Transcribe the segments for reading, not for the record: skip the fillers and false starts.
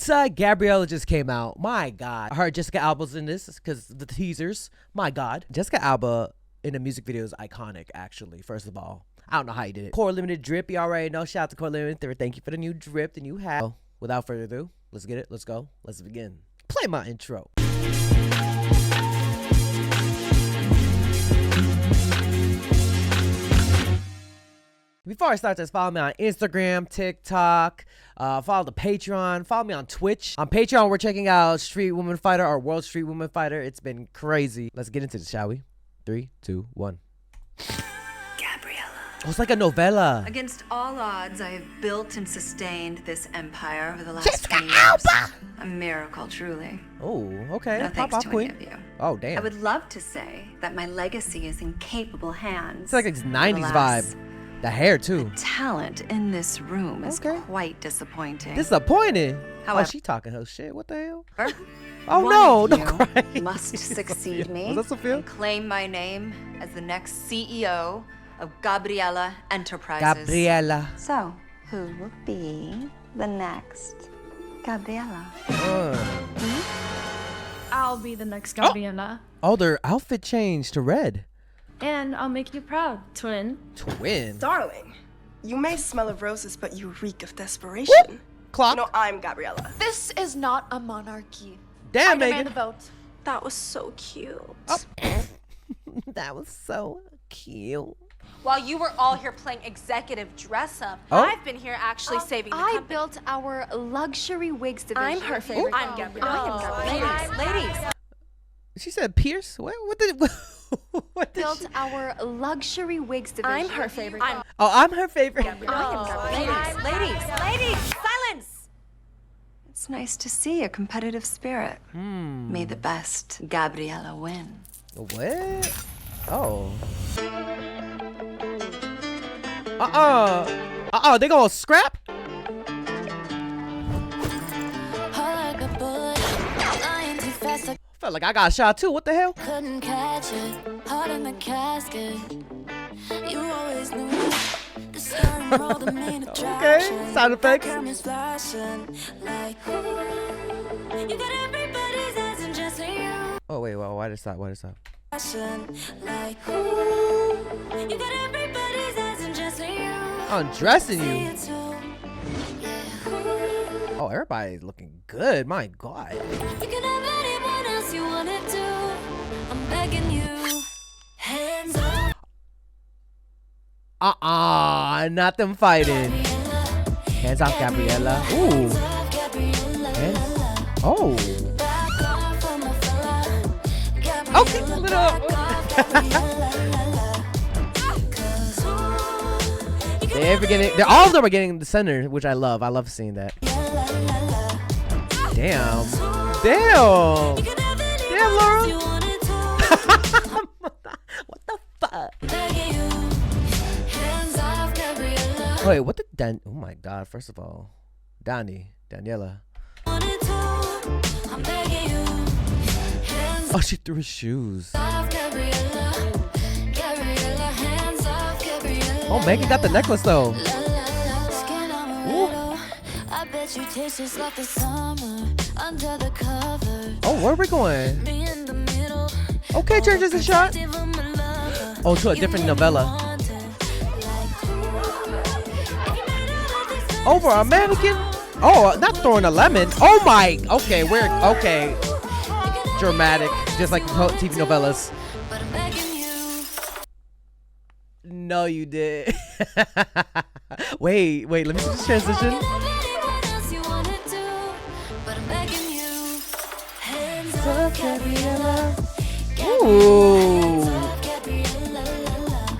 KATSEYE, Gabriela just came out. My God. I heard Jessica Alba's in this because the teasers. My God. Jessica Alba in the music video is iconic, actually, first of all. I don't know how you did it. Core Limited drip, you already know. Shout out to Core Limited. Thank you for the new drip, the new hat. So, without further ado, let's get it. Let's go. Let's begin. Play my intro. Before I start this, follow me on Instagram, TikTok, follow the Patreon, follow me on Twitch. On Patreon, we're checking out Street Woman Fighter, or World Street Woman Fighter. It's been crazy. Let's get into this, shall we? 3, 2, 1. Gabriela. Oh, it's like a novella. Against all odds, I have built and sustained this empire over the last 20 years. A miracle, truly. Oh, okay. No thanks to any of you. Oh, damn. I would love to say that my legacy is in capable hands. It's like a 90s vibe. The hair, too. The talent in this room is quite disappointing. Disappointing? However, oh, she talking her shit. What the hell? Oh, no, don't cry. Must succeed me Was that Sophia? and claim my name as the next CEO of Gabriela Enterprises. Gabriela. So, who will be the next Gabriela? I'll be the next Gabriela. Oh, their outfit changed to red. And I'll make you proud, twin. Twin? Darling, you may smell of roses, but you reek of desperation. Clock. You know, I'm Gabriela. This is not a monarchy. Damn, I Megan. demand a vote. That was so cute. Oh. That was so cute. While you were all here playing executive dress up, Oh. I've been here actually saving the I company. built our luxury wigs division. I'm her favorite. I'm Gabriela. Ladies. She said Pierce? What did what did built she? our luxury wigs division. I'm her favorite. I'm Oh, I'm her favorite. Ladies, silence! It's nice to see a competitive spirit. May the best Gabriela win. What? Oh. They gonna scrap? Felt like I got shot too. What the hell? Couldn't catch it, heart in the casket. You always knew the sun rolled the main attraction. Okay, sound effects. Cameras flashing like, you got everybody's eyes and just you. Oh wait, well, why did it stop? Why did it stop? Like, you got everybody's eyes and just you. Undressing you. Oh, everybody's looking good. My God. You can have anyone else you wanna do. I'm begging you. Hands up. Not them fighting. Hands off, Gabriela. Ooh. Hands. Oh. Okay, little. All of them are getting the center, which I love. I love seeing that. Damn, Laura. What the fuck? Wait, what did Dan? Oh my God! First of all, Daniela. Oh, she threw his shoes. Oh, Megan got the necklace though. Ooh. Oh, where are we going? Okay, change this a shot. Oh, to a different novella. Over a mannequin? Oh, not throwing a lemon. Oh my. Okay, okay. Dramatic, just like TV novellas. No, you did. wait, let me see this transition. Ooh.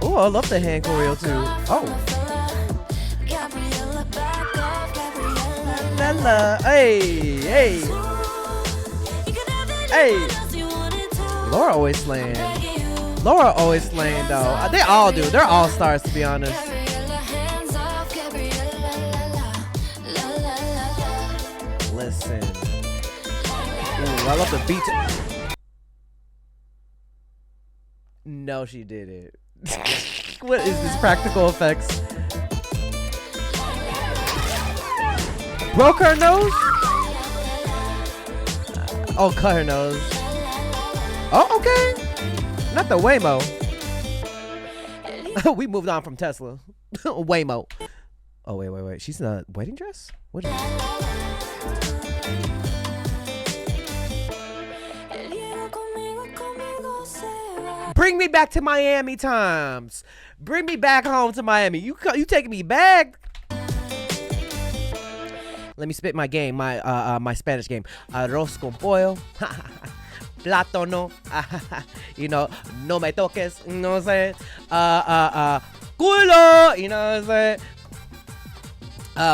Ooh, I love the hand choreo too. Oh. Lala. Hey. Laura always slaying. Though. They all do. They're all stars, to be honest. Listen. Ooh, I love the beat. No, she did it. What is this? Practical effects. Broke her nose? Oh, cut her nose. Oh, okay. Not the Waymo. We moved on from Tesla. Waymo. Oh, wait. She's in a wedding dress? What is it? Bring me back to Miami times. Bring me back home to Miami. You taking me back? Let me spit my game, my Spanish game. Arroz con pollo. Plátano. You know, no me toques. You know what I'm saying? Culo. You know what I'm saying?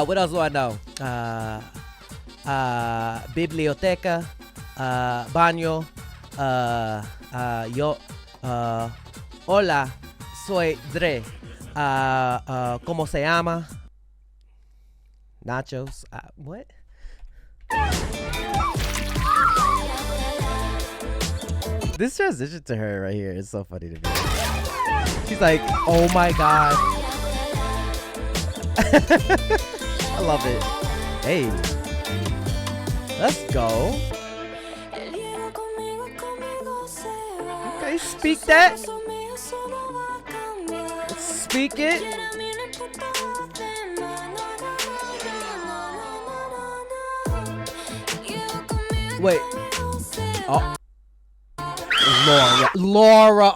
What else do I know? Biblioteca. Baño. Yo. Hola. Soy Dre. ¿Cómo se llama? Nachos. What? This transition to her right here is so funny to me. She's like, oh my god. I love it. Hey. Let's go. Okay, speak that. Let's speak it. Wait. Oh. Laura.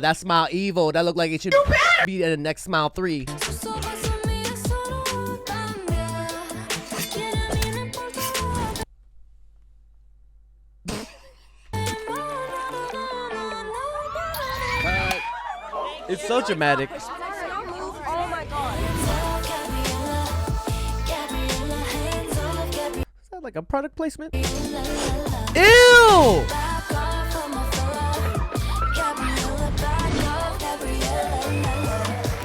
That smile evil. That looked like it should be in the next Smile 3. It's so dramatic. Oh my god. Is that like a product placement? Ew!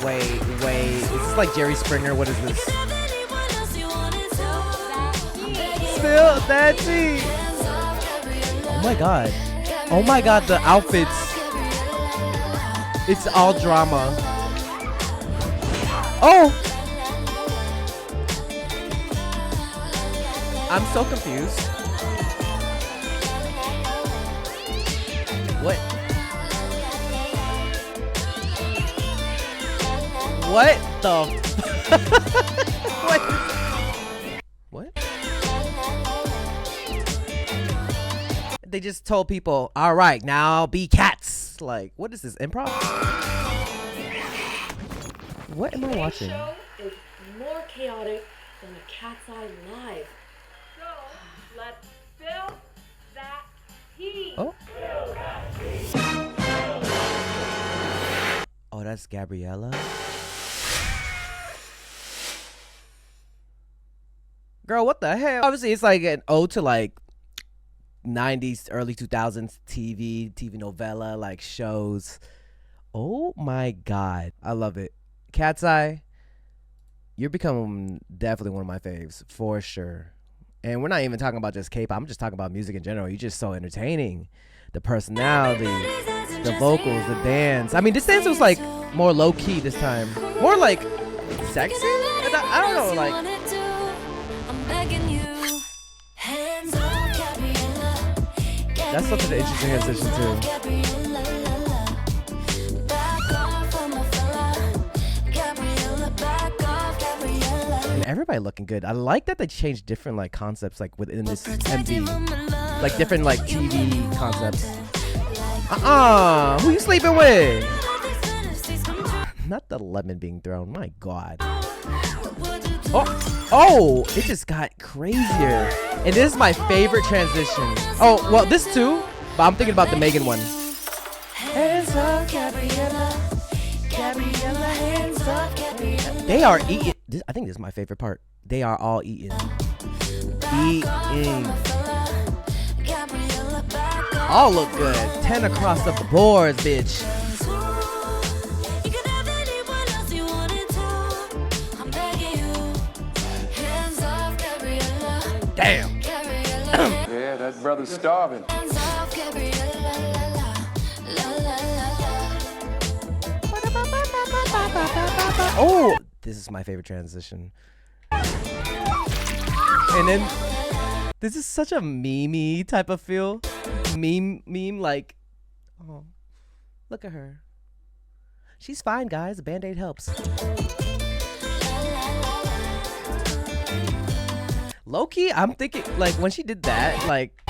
Wait. Is this like Jerry Springer? What is this? Spill that tea. Oh my god, the outfits. It's all drama. Oh! I'm so confused. What? What the? What? They just told people, all right, now be cats. Like, what is this, improv? What am I watching? Today's show is more chaotic than a KATSEYE live. So let's spill that tea. Oh. Oh, that's Gabriela. Girl, what the hell? Obviously, it's like an ode to like 90s, early 2000s TV novella, like shows. Oh my god. I love it. KATSEYE, you're becoming definitely one of my faves, for sure. And we're not even talking about just K-pop. I'm just talking about music in general. You're just so entertaining. The personality, the vocals, the dance. I mean, this dance was like more low-key this time. More like sexy? I don't know, like... That's such an interesting transition too. And everybody looking good. I like that they changed different like concepts like within this MV. Like different like TV concepts. Who you sleeping with? Not the lemon being thrown. My god. Oh, it just got crazier. And this is my favorite transition. Oh, well, this too, but I'm thinking about the Megan one. Hands up, Gabriela. Gabriela, hands up, Gabriela. They are eating. I think this is my favorite part. They are all eating. Eating. All look good. 10 across the board, bitch. Damn. Yeah, that brother's starving. Oh, this is my favorite transition. And then This is such a meme-y type of feel. Meme like, oh, look at her. She's fine, guys. A Band-Aid helps. Low-key, I'm thinking, like, when she did that, like,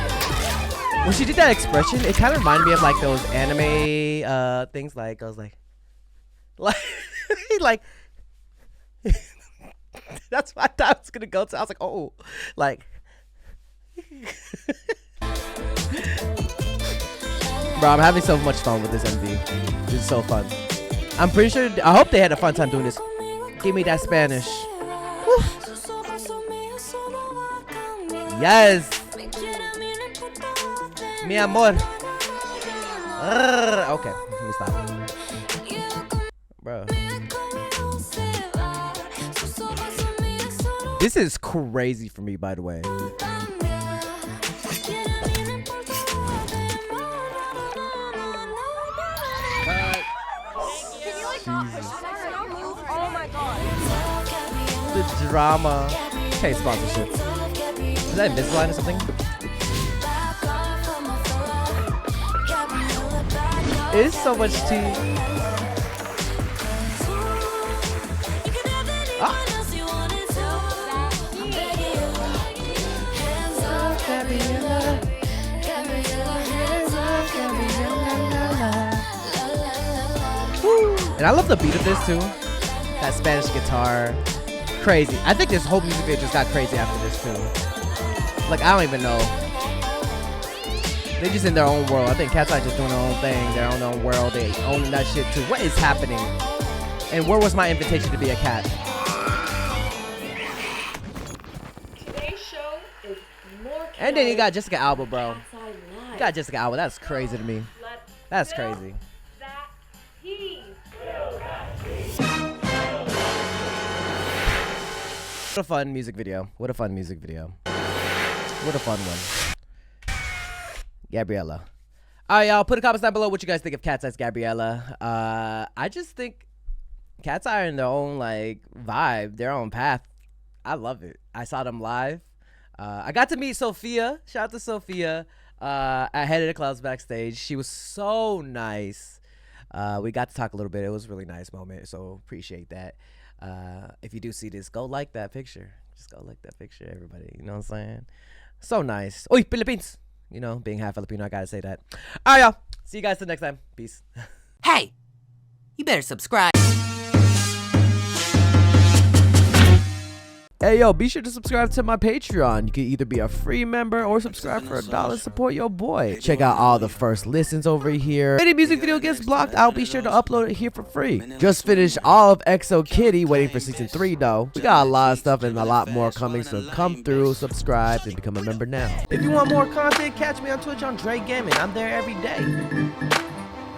when she did that expression, it kind of reminded me of, like, those anime things, like, I was like, that's what I thought I was gonna go to. I was like, oh, like, bro, I'm having so much fun with this MV. This is so fun. I'm pretty sure, I hope they had a fun time doing this. Give me that Spanish. Woo. Yes. Mi amor. Okay, let me stop. Bro. This is crazy for me, by the way. Oh my god. The drama. Okay, sponsorship. Is that Invisalign or something? It's so much tea. Ah. And I love the beat of this too. That Spanish guitar. Crazy. I think this whole music video just got crazy after this too. Like, I don't even know. They're just in their own world. I think KATSEYE just doing their own thing, their own world. They own that shit too. What is happening? And where was my invitation to be a cat? Today's show is more. And then you got Jessica Alba, bro. KATSEYE Live. You got Jessica Alba. That's crazy to me. Let's That's fill crazy. that tea. What a fun music video. What a fun music video. What a fun one. Gabriela. All right, y'all. Put a comments down below what you guys think of KATSEYE's Gabriela. I just think KATSEYE are in their own like vibe, their own path. I love it. I saw them live. I got to meet Sophia. Shout out to Sophia. At Head of the Clouds backstage. She was so nice. We got to talk a little bit. It was a really nice moment. So appreciate that. If you do see this, go like that picture. Just go like that picture, everybody. You know what I'm saying? So nice. Oy, Philippines. You know, being half Filipino, I gotta say that. All right, y'all. See you guys till next time. Peace. Hey, you better subscribe. Hey, yo, be sure to subscribe to my Patreon. You can either be a free member or subscribe for $1. Support your boy. Check out all the first listens over here. If any music video gets blocked, I'll be sure to upload it here for free. Just finished all of XO Kitty, waiting for season 3 though. We got a lot of stuff and a lot more coming, so come through, subscribe, and become a member now. If you want more content, catch me on Twitch on JREAMERS. I'm there every day.